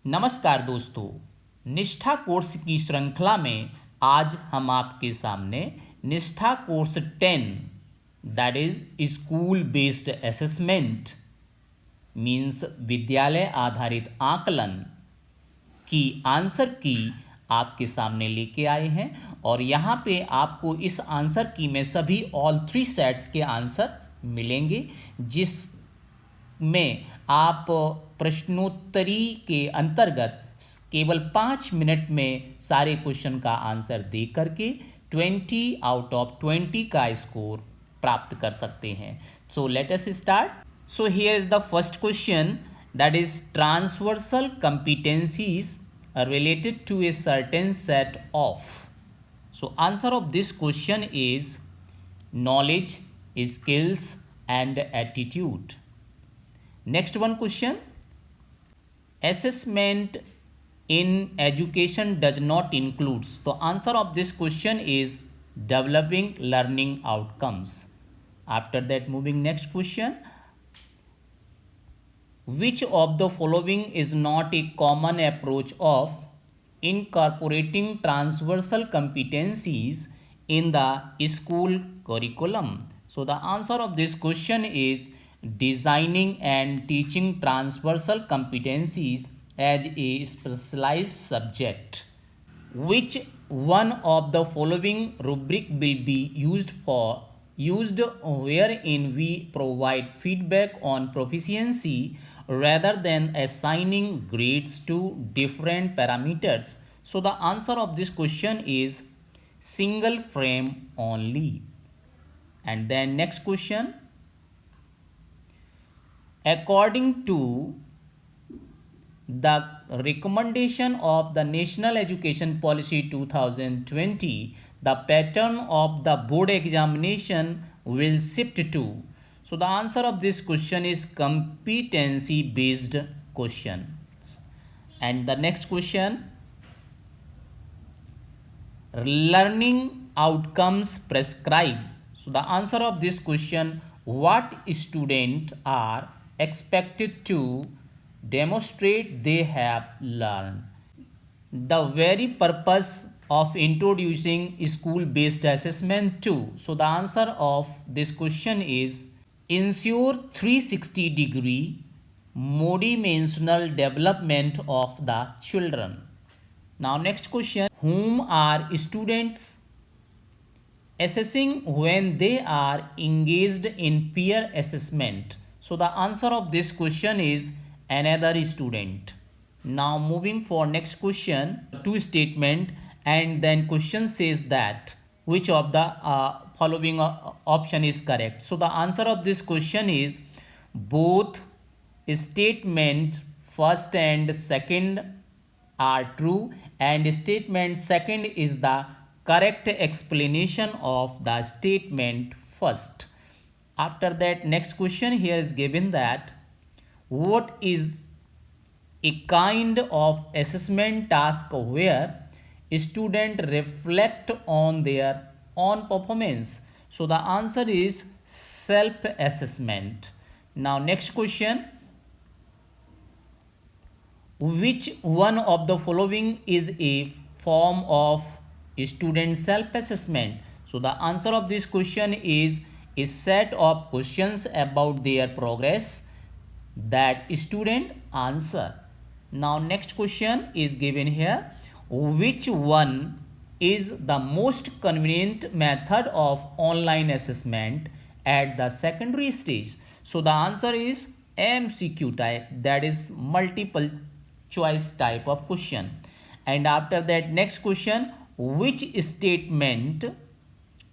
नमस्कार दोस्तों, निष्ठा कोर्स की श्रृंखला में आज हम आपके सामने निष्ठा course 10 that is school based assessment means विद्यालय आधारित आकलन की आंसर की आपके सामने लेके आए हैं। और यहाँ पे आपको इस आंसर की में सभी ऑल 3 सेट्स के आंसर मिलेंगे, जिस में आप प्रश्नोत्तरी के अंतर्गत केवल 5 मिनट में सारे क्वेश्चन का आंसर दे करके 20 आउट ऑफ 20 का स्कोर प्राप्त कर सकते हैं। So let us start. So here is the first question that is transversal competencies are related to a certain set of. So answer of this question is knowledge, skills and attitude. Next one question, assessment in education does not includes. The answer of this question is developing learning outcomes. After that, moving next question, which of the following is not a common approach of incorporating transversal competencies in the school curriculum? So the answer of this question is designing and teaching transversal competencies as a specialized subject. Which one of the following rubric will be used wherein we provide feedback on proficiency rather than assigning grades to different parameters? So the answer of this question is single frame only. And then next question, according to the recommendation of the National Education Policy 2020, the pattern of the board examination will shift to. So the answer of this question is competency based questions. And the next question, learning outcomes prescribed. So the answer of this question, what students are expected to demonstrate they have learned. The very purpose of introducing school based assessment too. So the answer of this question is ensure 360-degree multidimensional development of the children. Now next question, whom are students assessing when they are engaged in peer assessment? So the answer of this question is another student. Now moving for next question, two statement, and then question says that which of the following option is correct. So the answer of this question is both statement first and second are true, and statement second is the correct explanation of the statement first. After that, next question here is given that what is a kind of assessment task where students reflect on their own performance? So the answer is self-assessment. Now next question, which one of the following is a form of student self-assessment? So the answer of this question is a set of questions about their progress that student answer. Now next question is given here, which one is the most convenient method of online assessment at the secondary stage? So the answer is MCQ type, that is multiple choice type of question. And after that, next question, which statement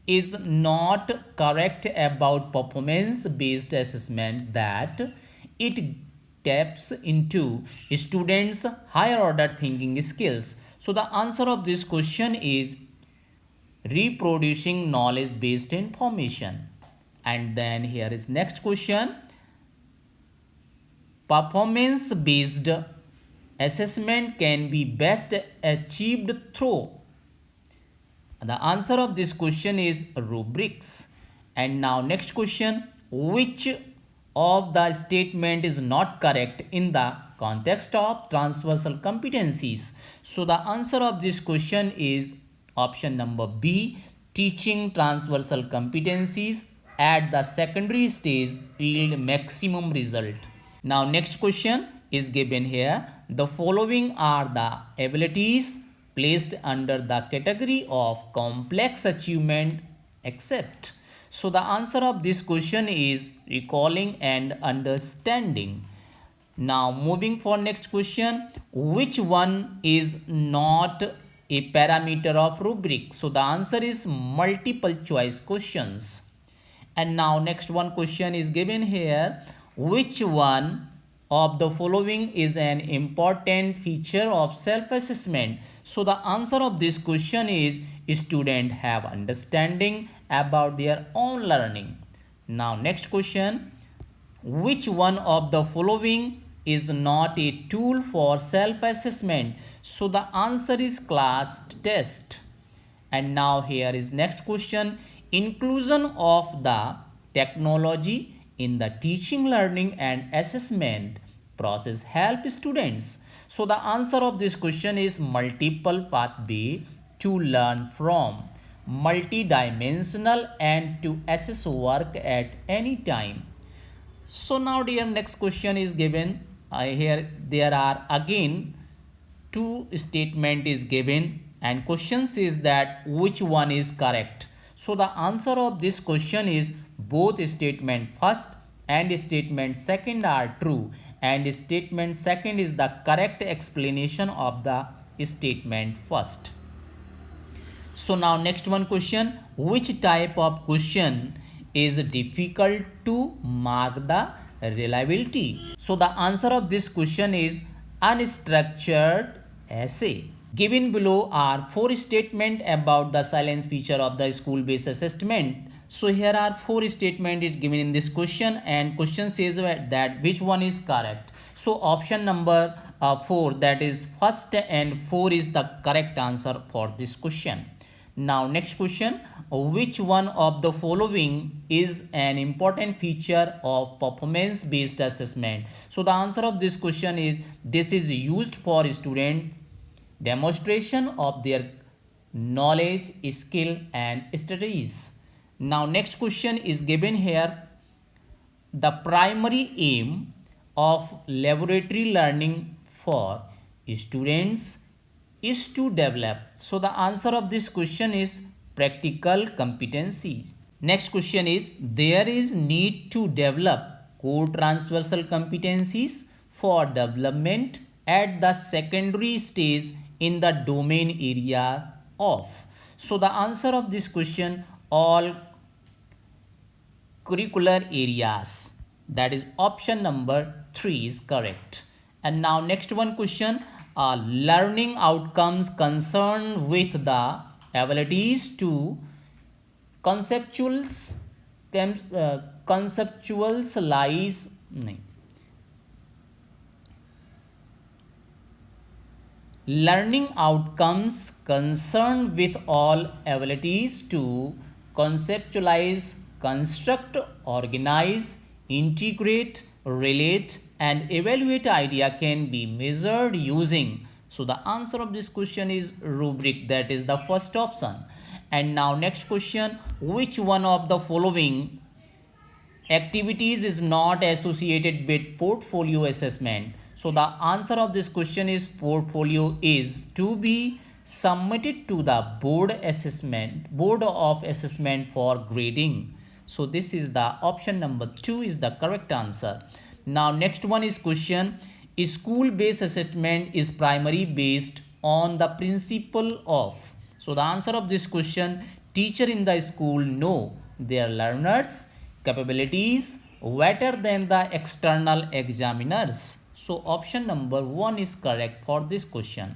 is not correct about performance based assessment that it taps into students higher order thinking skills? So the answer of this question is reproducing knowledge based information. And then here is next question, performance based assessment can be best achieved through. The answer of this question is rubrics. And now next question, which of the statement is not correct in the context of transversal competencies. So the answer of this question is option number B, teaching transversal competencies at the secondary stage yield maximum result. Now next question is given here. The following are the abilities placed under the category of complex achievement except. So the answer of this question is recalling and understanding. Now moving for next question, which one is not a parameter of rubric? So the answer is multiple choice questions. And now next one question is given here, which one of the following is an important feature of self-assessment? So the answer of this question is students have understanding about their own learning. Now next question, which one of the following is not a tool for self-assessment? So the answer is class test. And now here is next question, inclusion of the technology in the teaching, learning and assessment process help students. So the answer of this question is multiple pathway to learn from, multidimensional and to assess work at any time. So now dear, next question is given. Here there are again two statement is given and question says that which one is correct. So the answer of this question is both statement first and statement second are true, and statement second is the correct explanation of the statement first. So now next one question, which type of question is difficult to mark the reliability? So the answer of this question is unstructured essay. Given below are four statements about the silence feature of the school-based assessment. So here are four statements given in this question, and question says that which one is correct. So option number 4, that is first and 4 is the correct answer for this question. Now next question, which one of the following is an important feature of performance based assessment? So the answer of this question is this is used for student demonstration of their knowledge, skill and strategies. Now next question is given here, the primary aim of laboratory learning for students is to develop. So the answer of this question is practical competencies. Next question is, there is need to develop core transversal competencies for development at the secondary stage in the domain area of. So the answer of this question, all curricular areas, that is option number 3 is correct. And now next one question, learning outcomes concerned with the abilities to conceptualize learning outcomes concerned with all abilities to conceptualize, construct, organize, integrate, relate and evaluate idea can be measured using. So the answer of this question is rubric, that is the first option. And now next question, which one of the following activities is not associated with portfolio assessment? So the answer of this question is portfolio is to be submitted to the board of assessment for grading. So this is the option number 2 is the correct answer. Now next one is question, school-based assessment is primarily based on the principle of. So the answer of this question, teacher in the school know their learners' capabilities better than the external examiners. So option number 1 is correct for this question.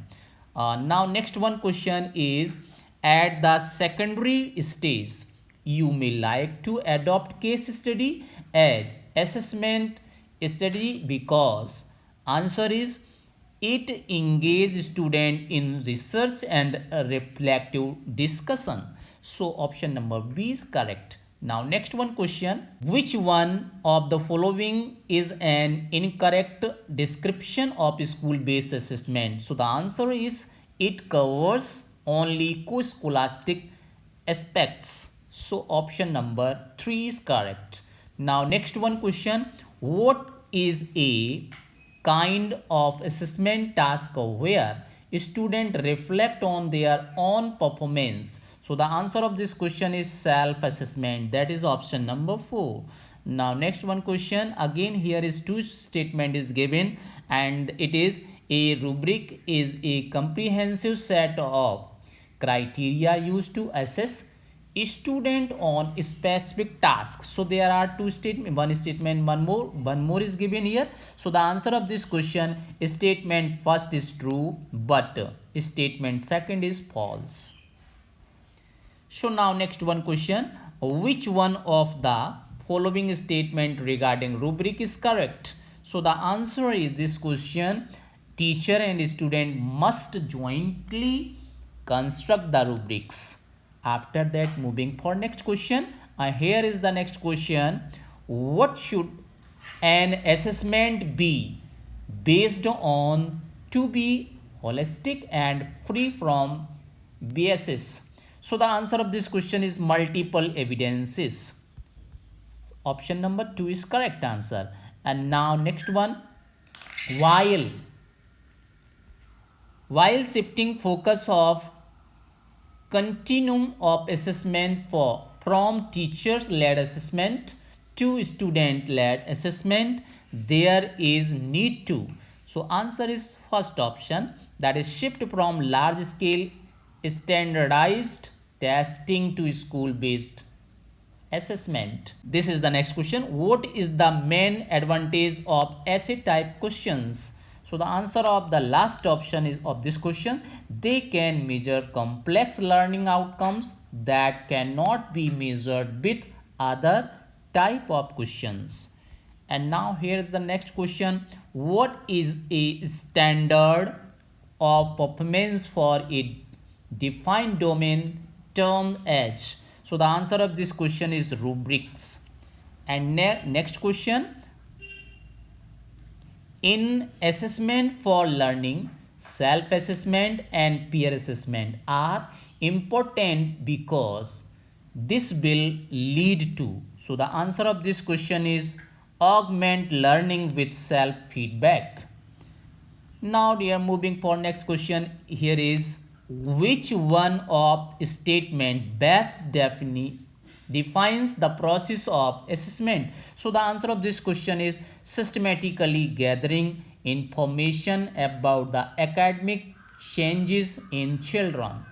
Now next one question is, at the secondary stage you may like to adopt case study as assessment study because. Answer is it engages student in research and reflective discussion. So option number B is correct. Now next one question, which one of the following is an incorrect description of school based assessment? So the answer is it covers only co-scholastic aspects. So option number 3 is correct. Now next one question, what is a kind of assessment task where students reflect on their own performance? So the answer of this question is self-assessment. That is option number 4. Now next one question. Again here is two statement is given, and it is a rubric is a comprehensive set of criteria used to assess student on specific tasks. So there are two statement, one statement, one more is given here. So the answer of this question, statement first is true, but statement second is false. So now next one question, which one of the following statement regarding rubric is correct? So the answer is this question, teacher and student must jointly construct the rubrics. After that, moving for next question, here is the next question, what should an assessment be based on to be holistic and free from biases? So the answer of this question is multiple evidences. Option number 2 is correct answer. And now next one, while shifting focus of continuum of assessment from teachers led assessment to student led assessment, there is need to. So answer is first option, that is shift from large scale standardized testing to school based assessment. This is the next question, what is the main advantage of essay type questions? So the answer of the last option is of this question, they can measure complex learning outcomes that cannot be measured with other type of questions. And now here is the next question, what is a standard of performance for a defined domain termed as? So the answer of this question is rubrics. And next question, in assessment for learning, self-assessment and peer assessment are important because this will lead to. So the answer of this question is augment learning with self-feedback. Now we are moving for next question. Here is, which one of statement best defines the process of assessment? So the answer of this question is systematically gathering information about the academic changes in children.